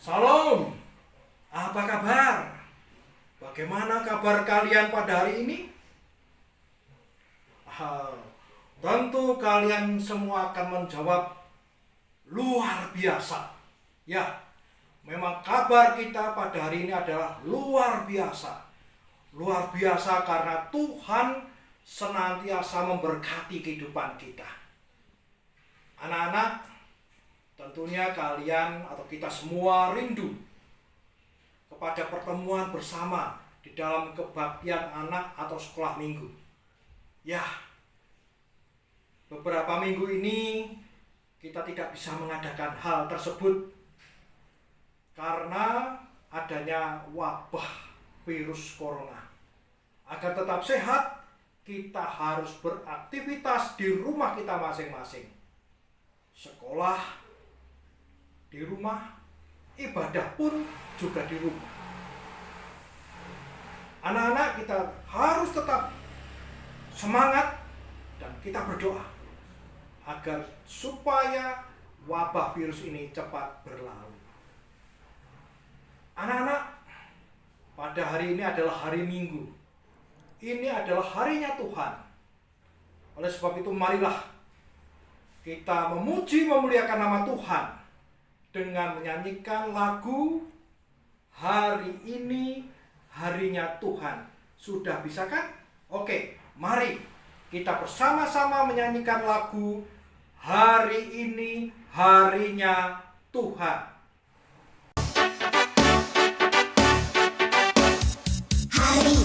Salam, apa kabar? Bagaimana kabar kalian pada hari ini? Tentu kalian semua akan menjawab luar biasa. Ya, memang kabar kita pada hari ini adalah luar biasa. Luar biasa karena Tuhan senantiasa memberkati kehidupan kita. Anak-anak, tentunya kalian atau kita semua rindu kepada pertemuan bersama di dalam kebaktian anak atau sekolah minggu. Ya, beberapa minggu ini kita tidak bisa mengadakan hal tersebut karena adanya wabah virus corona. Agar tetap sehat, kita harus beraktivitas di rumah kita masing-masing. Sekolah di rumah, ibadah pun juga di rumah. Anak-anak, kita harus tetap semangat dan kita berdoa agar supaya wabah virus ini cepat berlalu. Anak-anak, pada hari ini adalah hari Minggu. Ini adalah harinya Tuhan. Oleh sebab itu marilah kita memuji memuliakan nama Tuhan dengan menyanyikan lagu Hari Ini Harinya Tuhan. Sudah bisa kan? Oke, mari kita bersama-sama menyanyikan lagu Hari Ini Harinya Tuhan. Hari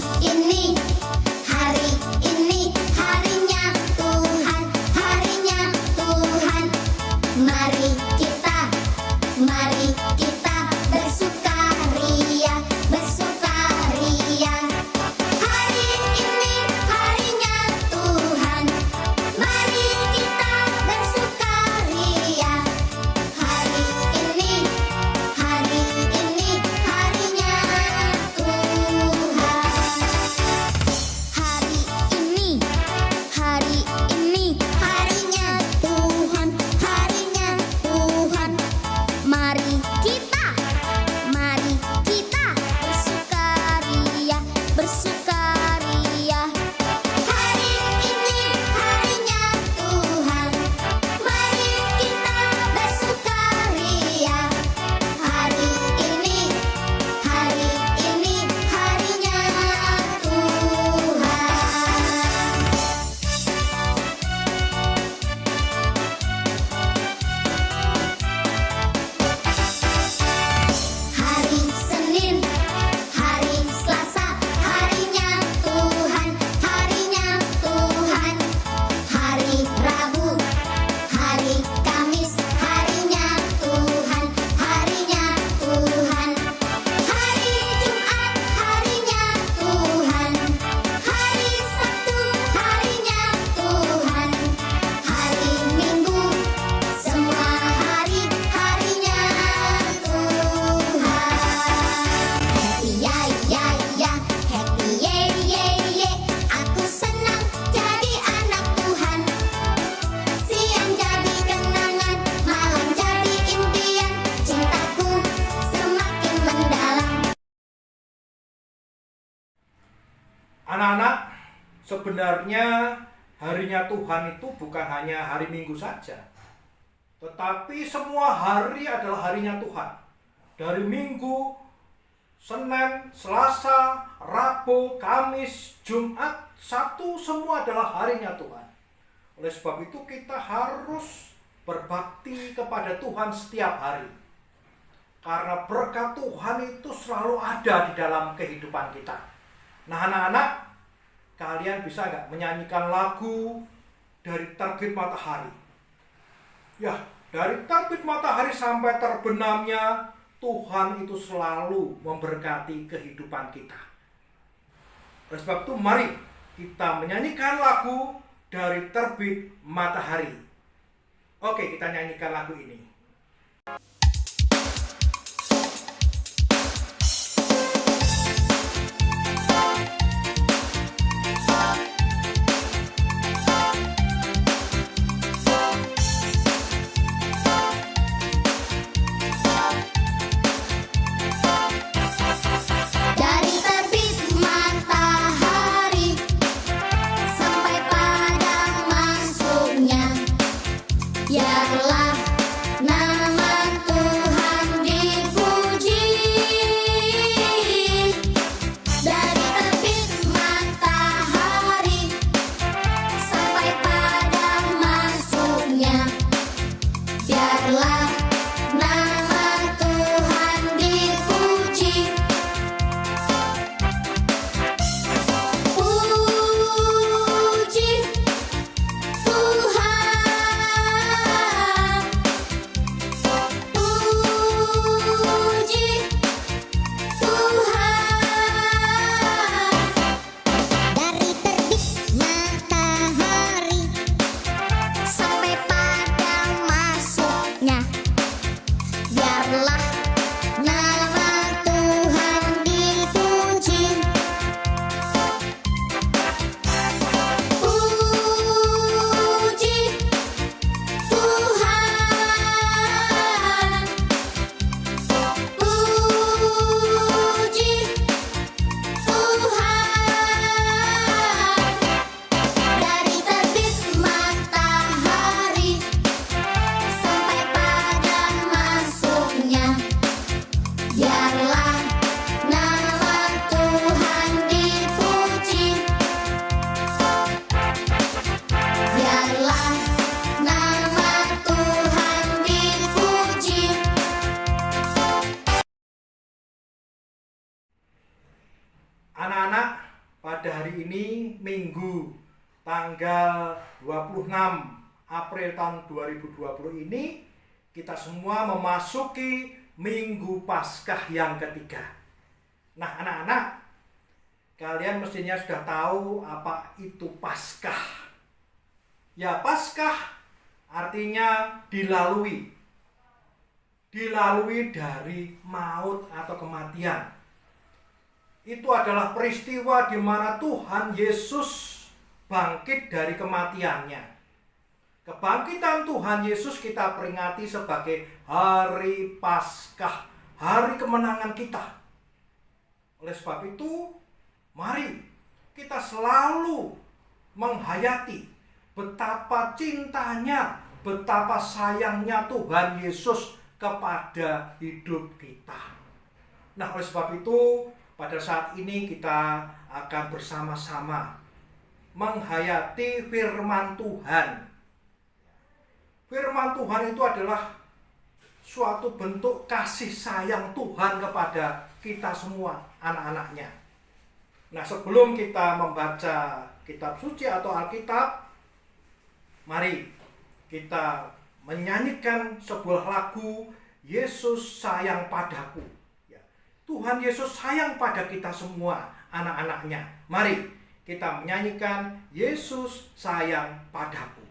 ini harinya Tuhan, harinya Tuhan. Mari kita bersukaria, bersukaria. Hari ini harinya Tuhan. Mari kita bersukaria. Hari ini harinya Tuhan. Hari ini harinya Tuhan, harinya Tuhan. Mari kita bersukaria, bersukaria. Hari ini harinya Tuhan. Mari kita bersukaria. Hari ini harinya Tuhan. Hari Senin, hari Selasa, harinya Tuhan, harinya Tuhan. Hari Rabu, hari Kamis, harinya Tuhan, harinya Tuhan. Hari Jumat, harinya Tuhan. Hari Sabtu, harinya Tuhan. Hari Minggu, semua harinya Tuhan. Happy ya ya ya, happy ye ye ye. Aku senang jadi anak Tuhan. Siang jadi kenangan, malam jadi impian. Cintaku semakin mendalam. Anak-anak, sebenarnya harinya Tuhan itu bukan hanya hari Minggu saja, tetapi semua hari adalah harinya Tuhan. Dari Minggu, Senin, Selasa, Rabu, Kamis, Jumat, Sabtu, semua adalah harinya Tuhan. Oleh sebab itu kita harus berbakti kepada Tuhan setiap hari. Karena berkat Tuhan itu selalu ada di dalam kehidupan kita. Nah, anak-anak, kalian bisa nggak menyanyikan lagu dari terbit matahari? Ya, dari terbit matahari sampai terbenamnya, Tuhan itu selalu memberkati kehidupan kita. Oleh sebab itu, mari kita menyanyikan lagu dari terbit matahari. Oke, kita nyanyikan lagu ini. Minggu tanggal 26 April tahun 2020 ini kita semua memasuki Minggu Paskah yang ketiga. Nah, anak-anak, kalian mestinya sudah tahu apa itu Paskah. Ya, Paskah artinya dilalui. Dilalui dari maut atau kematian. Itu adalah peristiwa di mana Tuhan Yesus bangkit dari kematiannya. Kebangkitan Tuhan Yesus kita peringati sebagai hari Paskah, hari kemenangan kita. Oleh sebab itu, mari kita selalu menghayati betapa cintanya, betapa sayangnya Tuhan Yesus kepada hidup kita. Nah, oleh sebab itu, pada saat ini kita akan bersama-sama menghayati firman Tuhan. Firman Tuhan itu adalah suatu bentuk kasih sayang Tuhan kepada kita semua, anak-anaknya. Nah, sebelum kita membaca kitab suci atau Alkitab, mari kita menyanyikan sebuah lagu Yesus sayang padaku. Tuhan Yesus sayang pada kita semua, anak-anaknya. Mari kita menyanyikan Yesus sayang padaku.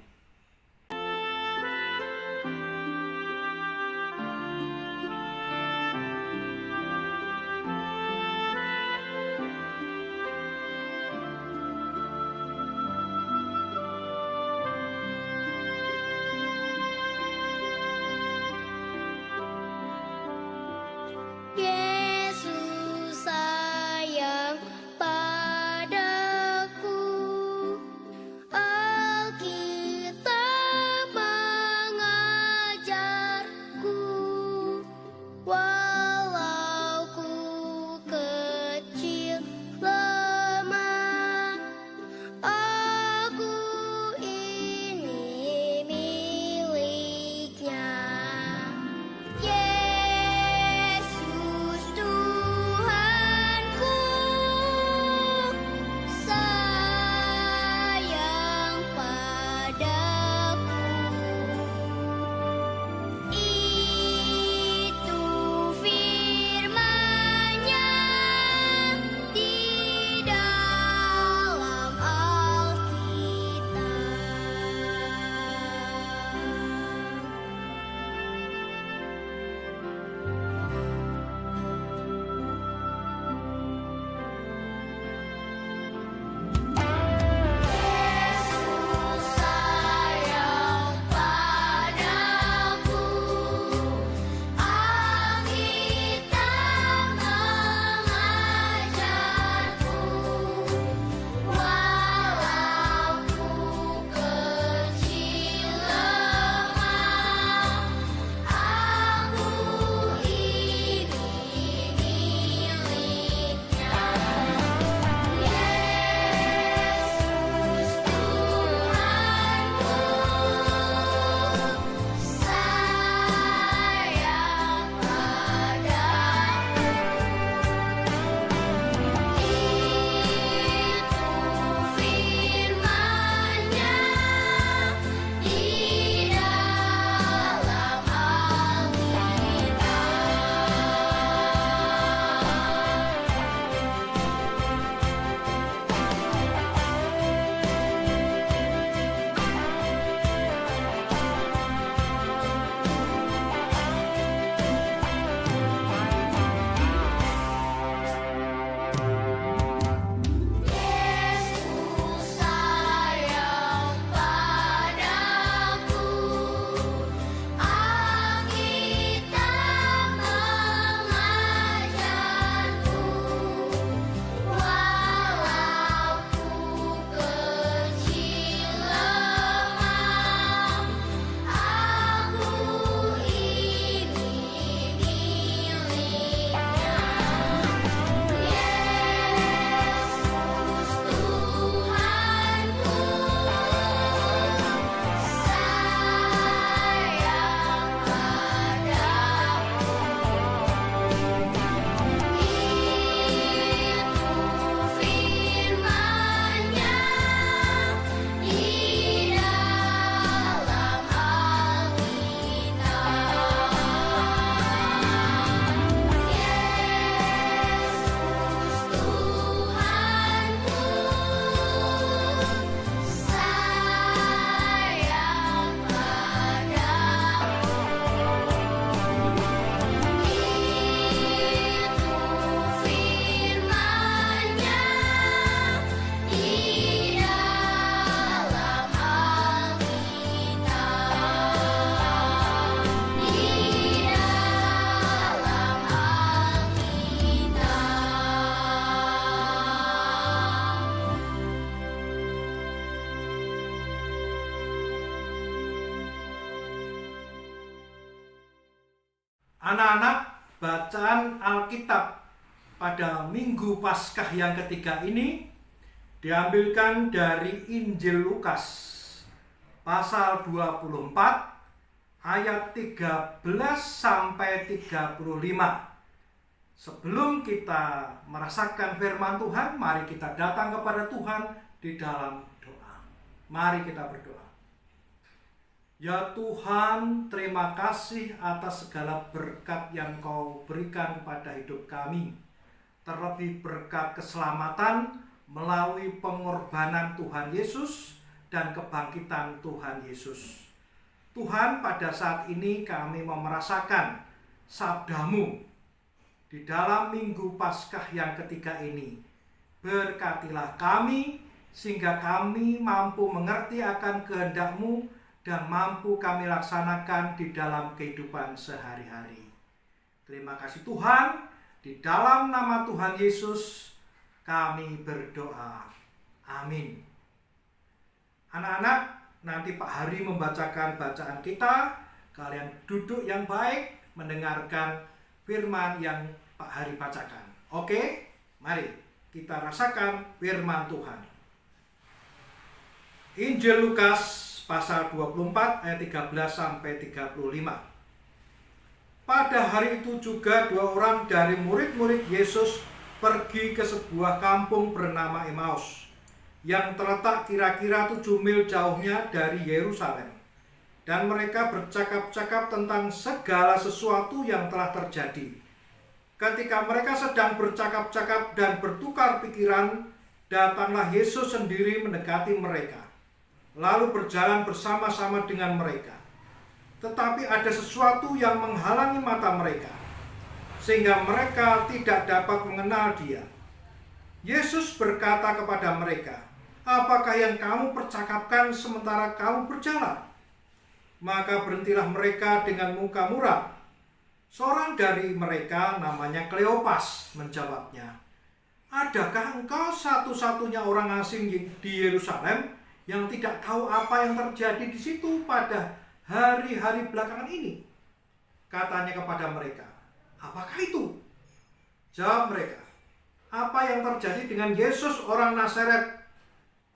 Yesus sayang padaku, Alkitab Anak-anak, bacaan Alkitab pada Minggu Paskah yang ketiga ini diambilkan dari Injil Lukas pasal 24 ayat 13 sampai 35. Sebelum kita merasakan firman Tuhan, mari kita datang kepada Tuhan di dalam doa. Mari kita berdoa. Ya Tuhan, terima kasih atas segala berkat yang Kau berikan kepada hidup kami. Terlebih berkat keselamatan melalui pengorbanan Tuhan Yesus dan kebangkitan Tuhan Yesus. Tuhan, pada saat ini kami mau merasakan sabda-Mu di dalam Minggu Paskah yang ketiga ini. Berkatilah kami sehingga kami mampu mengerti akan kehendak-Mu dan mampu kami laksanakan di dalam kehidupan sehari-hari. Terima kasih Tuhan, di dalam nama Tuhan Yesus kami berdoa. Amin. Anak-anak, nanti Pak Hari membacakan bacaan kita. Kalian duduk yang baik, mendengarkan firman yang Pak Hari bacakan. Oke, mari kita rasakan firman Tuhan. Injil Lukas pasal 24 ayat 13 sampai 35. Pada hari itu juga 2 orang dari murid-murid Yesus pergi ke sebuah kampung bernama Emmaus yang terletak kira-kira 7 mil jauhnya dari Yerusalem. Dan mereka bercakap-cakap tentang segala sesuatu yang telah terjadi. Ketika mereka sedang bercakap-cakap dan bertukar pikiran, datanglah Yesus sendiri mendekati mereka, lalu berjalan bersama-sama dengan mereka. Tetapi ada sesuatu yang menghalangi mata mereka, sehingga mereka tidak dapat mengenal Dia. Yesus berkata kepada mereka, "Apakah yang kamu percakapkan sementara kamu berjalan?" Maka berhentilah mereka dengan muka muram. Seorang dari mereka namanya Kleopas menjawabnya, "Adakah engkau satu-satunya orang asing di Yerusalem yang tidak tahu apa yang terjadi di situ pada hari-hari belakangan ini?" Katanya kepada mereka, "Apakah itu?" Jawab mereka, "Apa yang terjadi dengan Yesus orang Nazaret?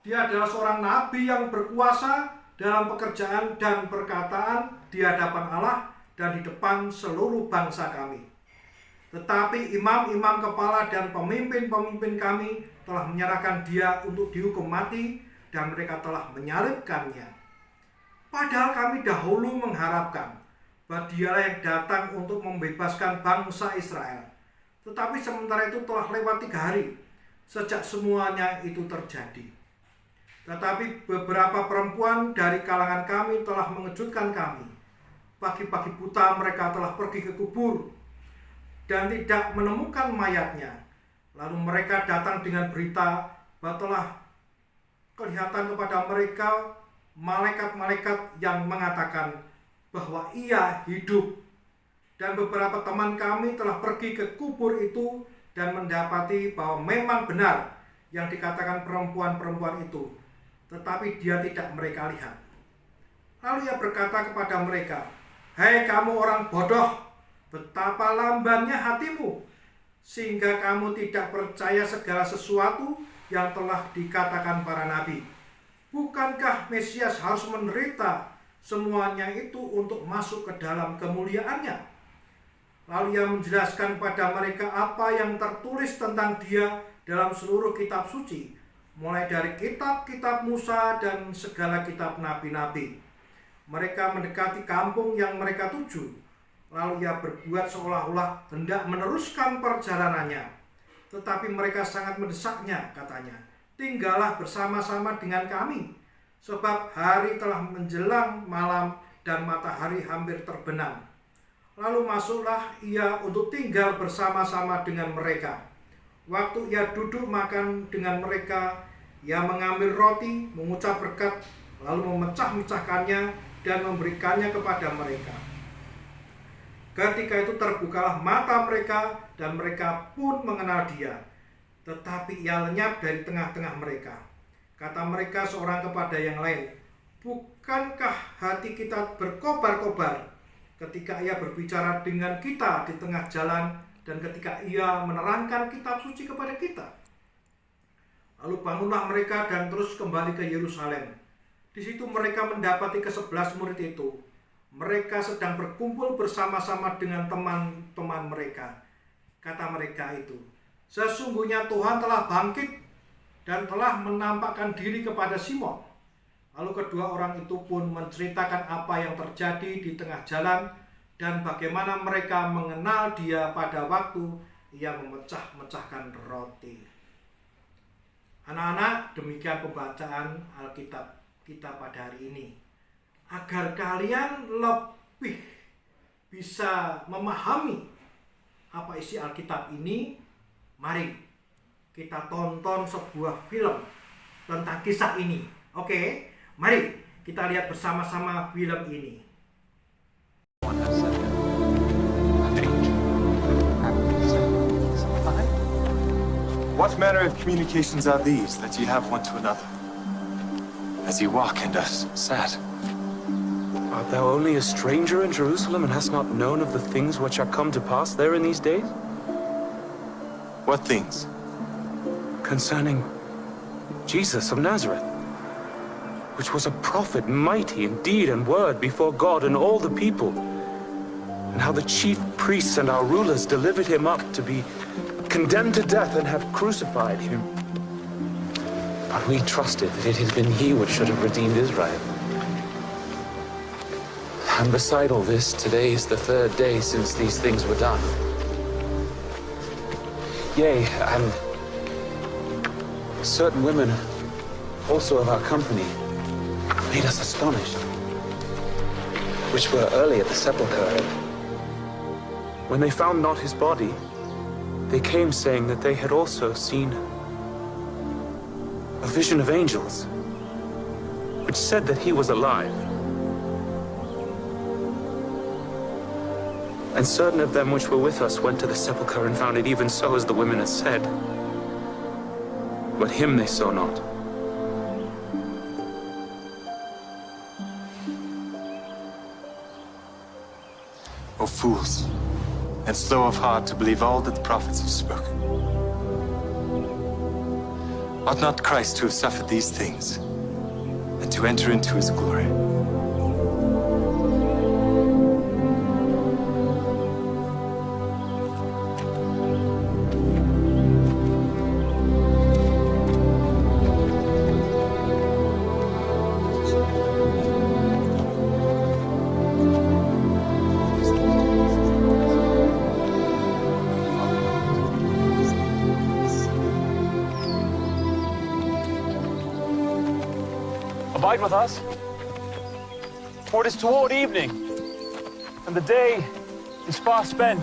Dia adalah seorang nabi yang berkuasa dalam pekerjaan dan perkataan di hadapan Allah dan di depan seluruh bangsa kami. Tetapi imam-imam kepala dan pemimpin-pemimpin kami telah menyerahkan Dia untuk dihukum mati dan mereka telah menyalibkannya. Padahal kami dahulu mengharapkan bahwa Dialah yang datang untuk membebaskan bangsa Israel. Tetapi sementara itu telah lewat 3 hari sejak semuanya itu terjadi. Tetapi beberapa perempuan dari kalangan kami telah mengejutkan kami. Pagi-pagi buta mereka telah pergi ke kubur dan tidak menemukan mayatnya. Lalu mereka datang dengan berita bahwa telah kelihatan kepada mereka malaikat-malaikat yang mengatakan bahwa Ia hidup. Dan beberapa teman kami telah pergi ke kubur itu dan mendapati bahwa memang benar yang dikatakan perempuan-perempuan itu, tetapi Dia tidak mereka lihat. Lalu Ia berkata kepada mereka, "Hai kamu orang bodoh, betapa lambannya hatimu, sehingga kamu tidak percaya segala sesuatu yang telah dikatakan para nabi. Bukankah Mesias harus menderita semuanya itu untuk masuk ke dalam kemuliaannya?" Lalu Ia menjelaskan kepada mereka apa yang tertulis tentang Dia dalam seluruh kitab suci, mulai dari kitab-kitab Musa dan segala kitab nabi-nabi. Mereka mendekati kampung yang mereka tuju. Lalu Ia berbuat seolah-olah hendak meneruskan perjalanannya. Tetapi mereka sangat mendesaknya, katanya, "Tinggallah bersama-sama dengan kami, sebab hari telah menjelang malam dan matahari hampir terbenam." Lalu masuklah Ia untuk tinggal bersama-sama dengan mereka. Waktu Ia duduk makan dengan mereka, Ia mengambil roti, mengucap berkat, lalu memecah-mecahkannya dan memberikannya kepada mereka. Ketika itu terbukalah mata mereka dan mereka pun mengenal Dia. Tetapi Ia lenyap dari tengah-tengah mereka. Kata mereka seorang kepada yang lain, "Bukankah hati kita berkobar-kobar ketika ia berbicara dengan kita di tengah jalan, dan ketika ia menerangkan kitab suci kepada kita. Lalu bangunlah mereka dan terus kembali ke Yerusalem. Di situ mereka mendapati ke-11 murid itu. Mereka sedang berkumpul bersama-sama dengan teman-teman mereka. Kata mereka itu, sesungguhnya Tuhan telah bangkit dan telah menampakkan diri kepada Simon. Lalu kedua orang itu pun menceritakan apa yang terjadi di tengah jalan dan bagaimana mereka mengenal dia pada waktu ia memecah-mecahkan roti. Anak-anak, demikian pembacaan Alkitab kita pada hari ini. Agar kalian lebih bisa memahami apa isi Alkitab ini, mari kita tonton sebuah film tentang kisah ini. Oke, mari kita lihat bersama-sama film ini. What manner of communications are these that ye have one to another, as ye walk and are sad? Art thou only a stranger in Jerusalem, and hast not known of the things which are come to pass there in these days? What things? Concerning Jesus of Nazareth, which was a prophet, mighty in deed and word before God and all the people, and how the chief priests and our rulers delivered him up to be condemned to death and have crucified him. But we trusted that it had been he which should have redeemed Israel. And beside all this, today is the third day since these things were done. Yea, and certain women also of our company made us astonished, which were early at the sepulchre. When they found not his body, they came saying that they had also seen a vision of angels, which said that he was alive. And certain of them which were with us went to the sepulchre and found it even so as the women had said. But him they saw not. O fools, and slow of heart to believe all that the prophets have spoken. Ought not Christ to have suffered these things, and to enter into his glory? Abide with us, for it is toward evening, and the day is far spent.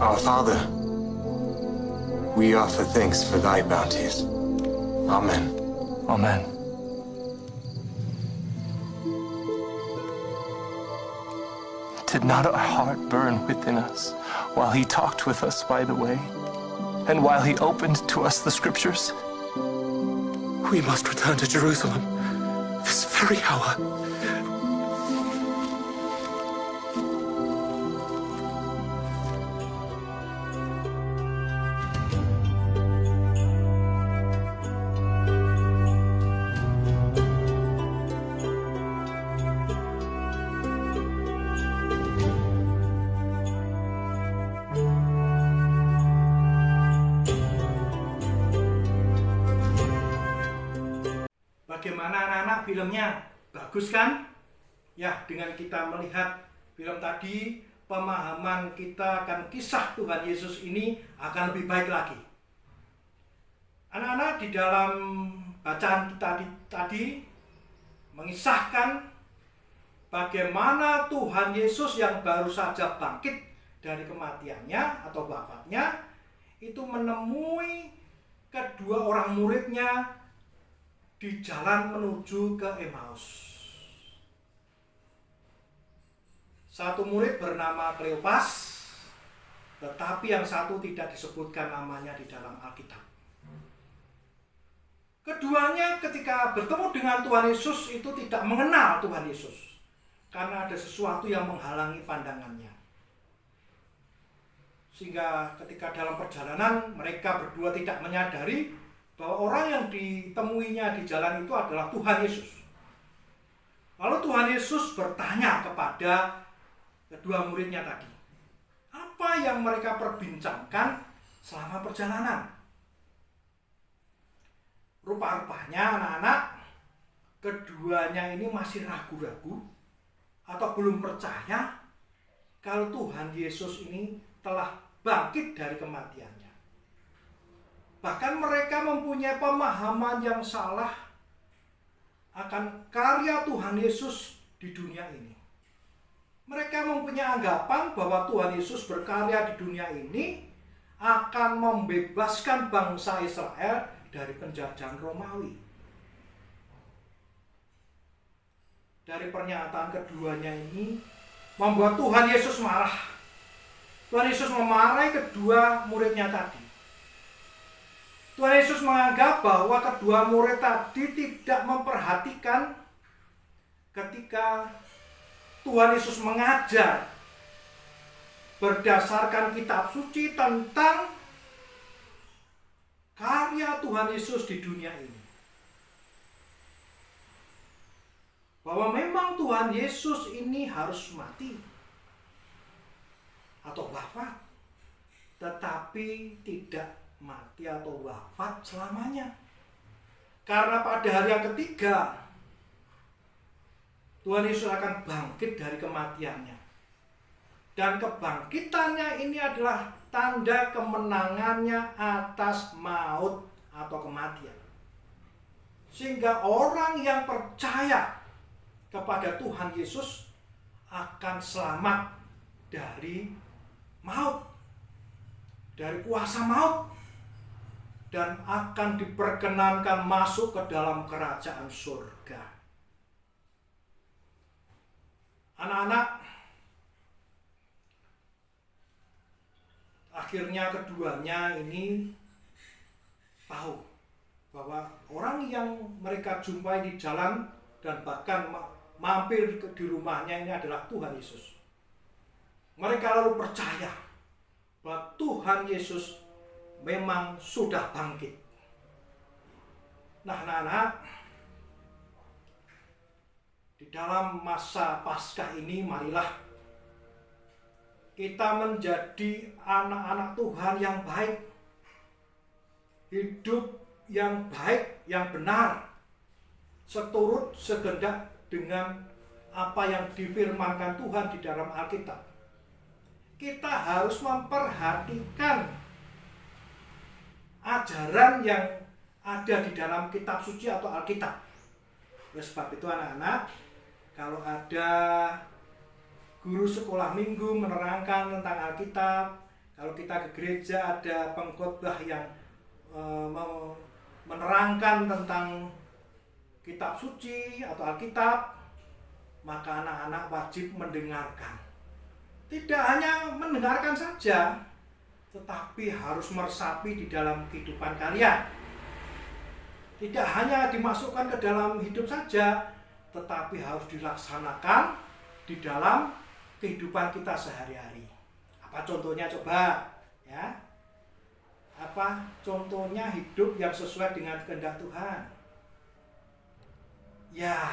Our Father, we offer thanks for thy bounties. Amen. Amen. Did not our heart burn within us while he talked with us by the way, and while he opened to us the scriptures? We must return to Jerusalem this very hour. Bagaimana anak-anak filmnya? Bagus kan? Ya, dengan kita melihat film tadi, pemahaman kita akan kisah Tuhan Yesus ini akan lebih baik lagi. Anak-anak, di dalam bacaan kita tadi mengisahkan bagaimana Tuhan Yesus yang baru saja bangkit dari kematiannya atau wafatnya, itu menemui kedua orang muridnya di jalan menuju ke Emmaus. Satu murid bernama Kleopas, tetapi yang satu tidak disebutkan namanya di dalam Alkitab. Keduanya ketika bertemu dengan Tuhan Yesus itu tidak mengenal Tuhan Yesus, karena ada sesuatu yang menghalangi pandangannya. Sehingga ketika dalam perjalanan mereka berdua tidak menyadari bahwa orang yang ditemuinya di jalan itu adalah Tuhan Yesus. Lalu Tuhan Yesus bertanya kepada kedua muridnya tadi, apa yang mereka perbincangkan selama perjalanan? Rupa-rupanya anak-anak, keduanya ini masih ragu-ragu atau belum percaya kalau Tuhan Yesus ini telah bangkit dari kematiannya. Bahkan mereka mempunyai pemahaman yang salah akan karya Tuhan Yesus di dunia ini. Mereka mempunyai anggapan bahwa Tuhan Yesus berkarya di dunia ini akan membebaskan bangsa Israel dari penjajahan Romawi. Dari pernyataan keduanya ini membuat Tuhan Yesus marah. Tuhan Yesus memarahi kedua muridnya tadi. Tuhan Yesus menganggap bahwa kedua murid tadi tidak memperhatikan ketika Tuhan Yesus mengajar berdasarkan kitab suci tentang karya Tuhan Yesus di dunia ini. Bahwa memang Tuhan Yesus ini harus mati atau wafat, tetapi tidak mati atau wafat selamanya. Karena pada hari yang ketiga Tuhan Yesus akan bangkit dari kematiannya. Dan kebangkitannya ini adalah tanda kemenangannya atas maut atau kematian. Sehingga orang yang percaya kepada Tuhan Yesus akan selamat dari maut, dari kuasa maut, dan akan diperkenankan masuk ke dalam kerajaan surga. Anak-anak, akhirnya keduanya ini tahu bahwa orang yang mereka jumpai di jalan dan bahkan mampir di rumahnya ini adalah Tuhan Yesus. Mereka lalu percaya bahwa Tuhan Yesus memang sudah bangkit. Nah, anak-anak, di dalam masa Paskah ini marilah kita menjadi anak-anak Tuhan yang baik, hidup yang baik, yang benar, seturut segendak dengan apa yang difirmankan Tuhan di dalam Alkitab. Kita harus memperhatikan ajaran yang ada di dalam kitab suci atau Alkitab. Oleh sebab itu anak-anak, kalau ada guru sekolah minggu menerangkan tentang Alkitab, kalau kita ke gereja ada pengkhotbah yang menerangkan tentang kitab suci atau Alkitab, maka anak-anak wajib mendengarkan. Tidak hanya mendengarkan saja, tetapi harus meresapi di dalam kehidupan kalian. Tidak hanya dimasukkan ke dalam hidup saja, tetapi harus dilaksanakan di dalam kehidupan kita sehari-hari. Apa contohnya coba? Ya. Apa contohnya hidup yang sesuai dengan kehendak Tuhan? Ya,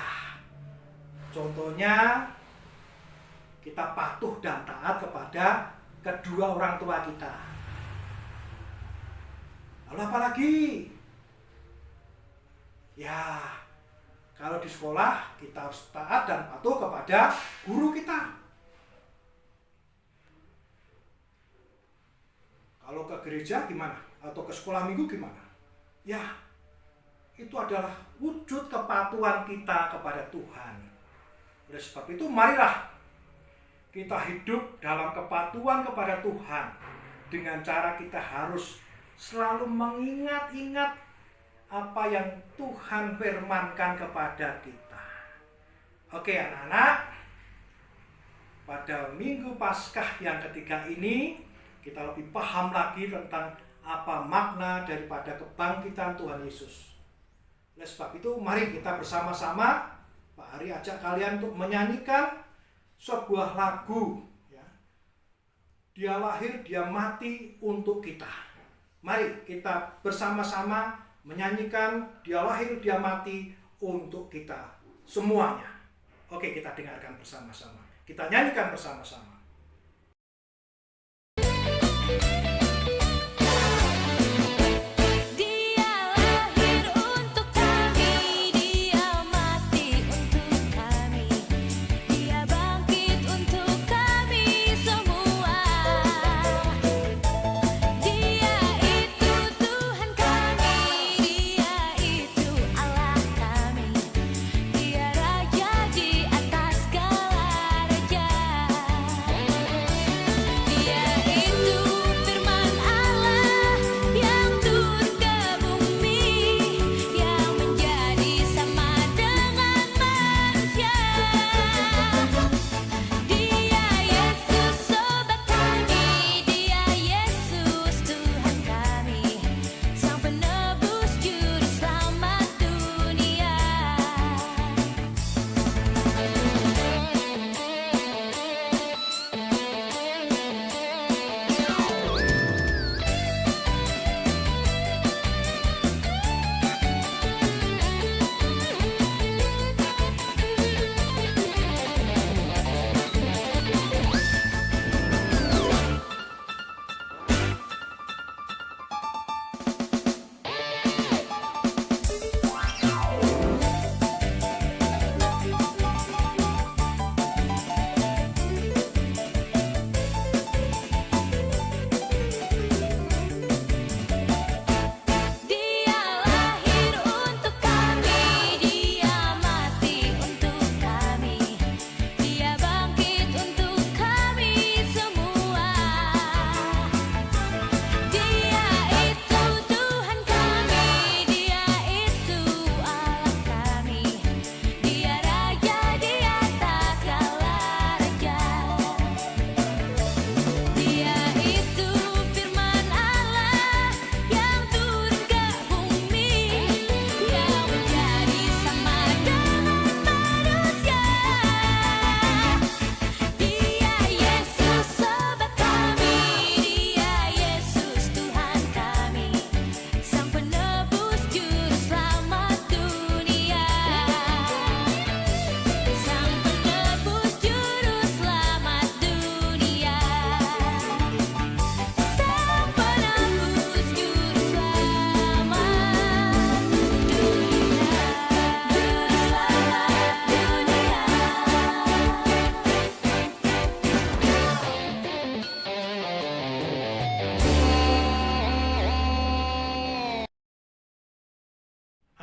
contohnya kita patuh dan taat kepada kedua orang tua kita. Lalu apa lagi? Ya, kalau di sekolah kita harus taat dan patuh kepada guru kita. Kalau ke gereja gimana? Atau ke sekolah minggu gimana? Ya, itu adalah wujud kepatuhan kita kepada Tuhan. Oleh sebab itu marilah kita hidup dalam kepatuhan kepada Tuhan, dengan cara kita harus selalu mengingat-ingat apa yang Tuhan firmankan kepada kita. Oke anak-anak, pada Minggu Paskah yang ketiga ini kita lebih paham lagi tentang apa makna daripada kebangkitan Tuhan Yesus. Oleh sebab itu mari kita bersama-sama, Pak Ari ajak kalian untuk menyanyikan sebuah lagu ya. Dia lahir, dia mati untuk kita. Mari kita bersama-sama menyanyikan dia lahir, dia mati untuk kita semuanya. Oke, kita dengarkan bersama-sama. Kita nyanyikan bersama-sama.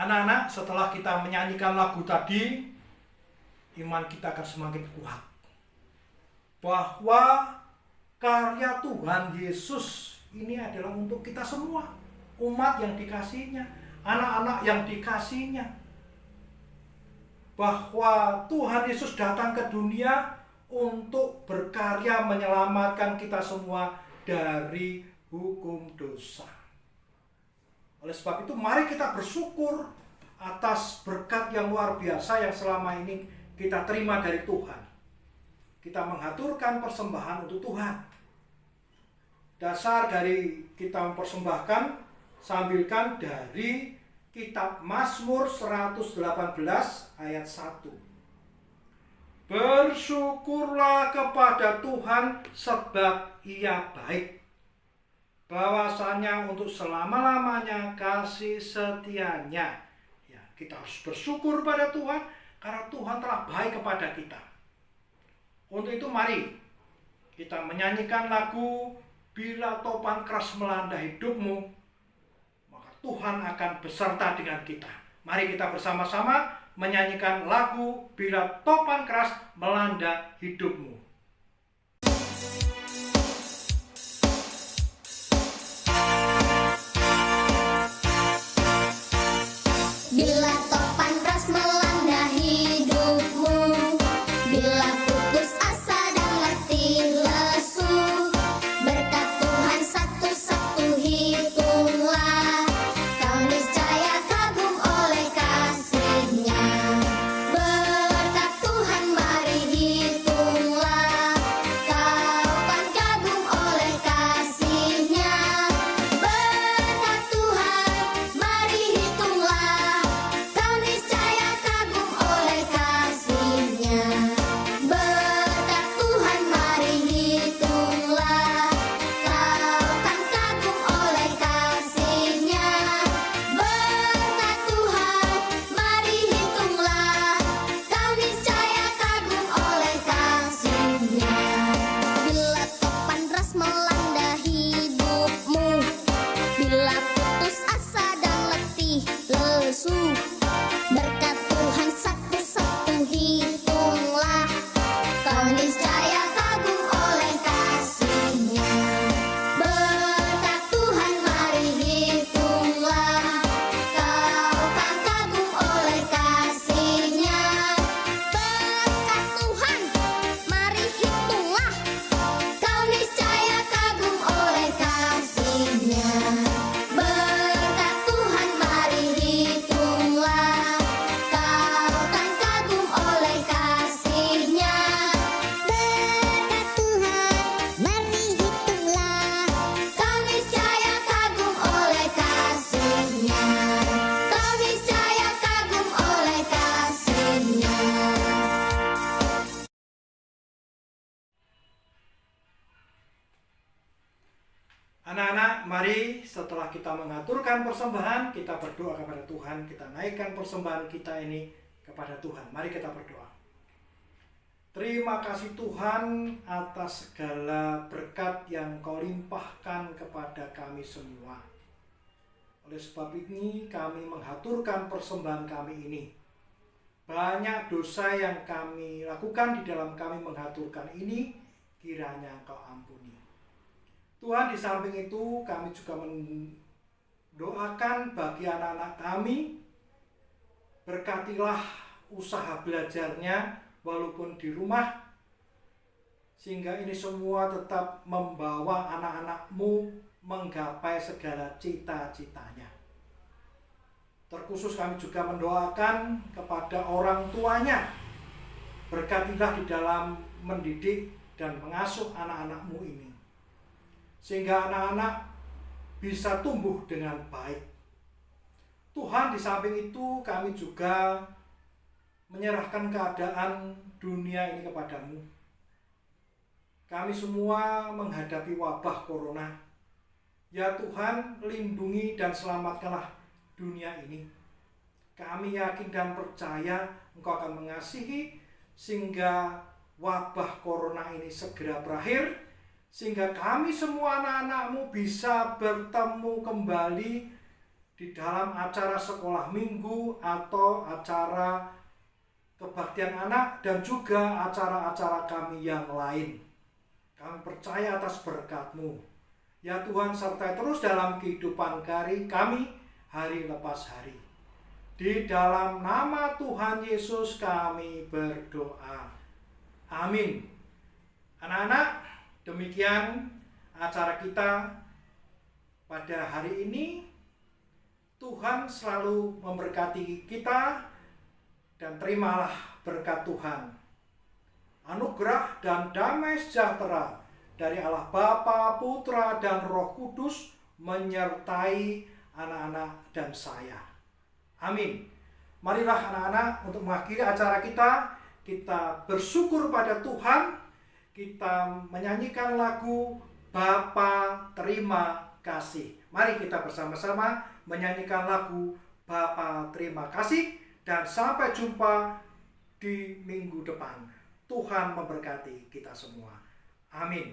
Anak-anak, setelah kita menyanyikan lagu tadi, iman kita akan semakin kuat. Bahwa karya Tuhan Yesus ini adalah untuk kita semua. Umat yang dikasihinya, anak-anak yang dikasihinya. Bahwa Tuhan Yesus datang ke dunia untuk berkarya menyelamatkan kita semua dari hukum dosa. Oleh sebab itu mari kita bersyukur atas berkat yang luar biasa yang selama ini kita terima dari Tuhan. Kita menghaturkan persembahan untuk Tuhan. Dasar dari kita mempersembahkan, sambilkan dari kitab Mazmur 118 ayat 1. Bersyukurlah kepada Tuhan sebab Ia baik. Bahwasanya untuk selama-lamanya kasih setianya. Ya, kita harus bersyukur pada Tuhan karena Tuhan telah baik kepada kita. Untuk itu mari kita menyanyikan lagu Bila Topan Keras Melanda Hidupmu, maka Tuhan akan beserta dengan kita. Mari kita bersama-sama menyanyikan lagu Bila Topan Keras Melanda Hidupmu. Anak-anak, mari setelah kita mengaturkan persembahan, kita berdoa kepada Tuhan, kita naikkan persembahan kita ini kepada Tuhan. Mari kita berdoa. Terima kasih Tuhan atas segala berkat yang Kau limpahkan kepada kami semua. Oleh sebab ini kami mengaturkan persembahan kami ini. Banyak dosa yang kami lakukan di dalam kami mengaturkan ini, kiranya Engkau ampuni. Tuhan, di samping itu kami juga mendoakan bagi anak-anak kami, berkatilah usaha belajarnya walaupun di rumah, sehingga ini semua tetap membawa anak-anak-Mu menggapai segala cita-citanya. Terkhusus kami juga mendoakan kepada orang tuanya, berkatilah di dalam mendidik dan mengasuh anak-anak-Mu ini, sehingga anak-anak bisa tumbuh dengan baik. Tuhan, di samping itu kami juga menyerahkan keadaan dunia ini kepadamu. Kami semua menghadapi wabah corona. Ya Tuhan, lindungi dan selamatkanlah dunia ini. Kami yakin dan percaya Engkau akan mengasihi sehingga wabah corona ini segera berakhir, sehingga kami semua anak-anak-Mu bisa bertemu kembali di dalam acara sekolah minggu atau acara kebaktian anak dan juga acara-acara kami yang lain. Kami percaya atas berkat-Mu. Ya Tuhan, sertai terus dalam kehidupan kami hari lepas hari. Di dalam nama Tuhan Yesus kami berdoa. Amin. Anak-anak, demikian acara kita pada hari ini. Tuhan selalu memberkati kita dan terimalah berkat Tuhan. Anugerah dan damai sejahtera dari Allah Bapa, Putra, dan Roh Kudus menyertai anak-anak dan saya. Amin. Marilah anak-anak, untuk mengakhiri acara kita bersyukur pada Tuhan. Kita menyanyikan lagu Bapa Terima Kasih. Mari kita bersama-sama menyanyikan lagu Bapa Terima Kasih. Dan sampai jumpa di minggu depan. Tuhan memberkati kita semua. Amin.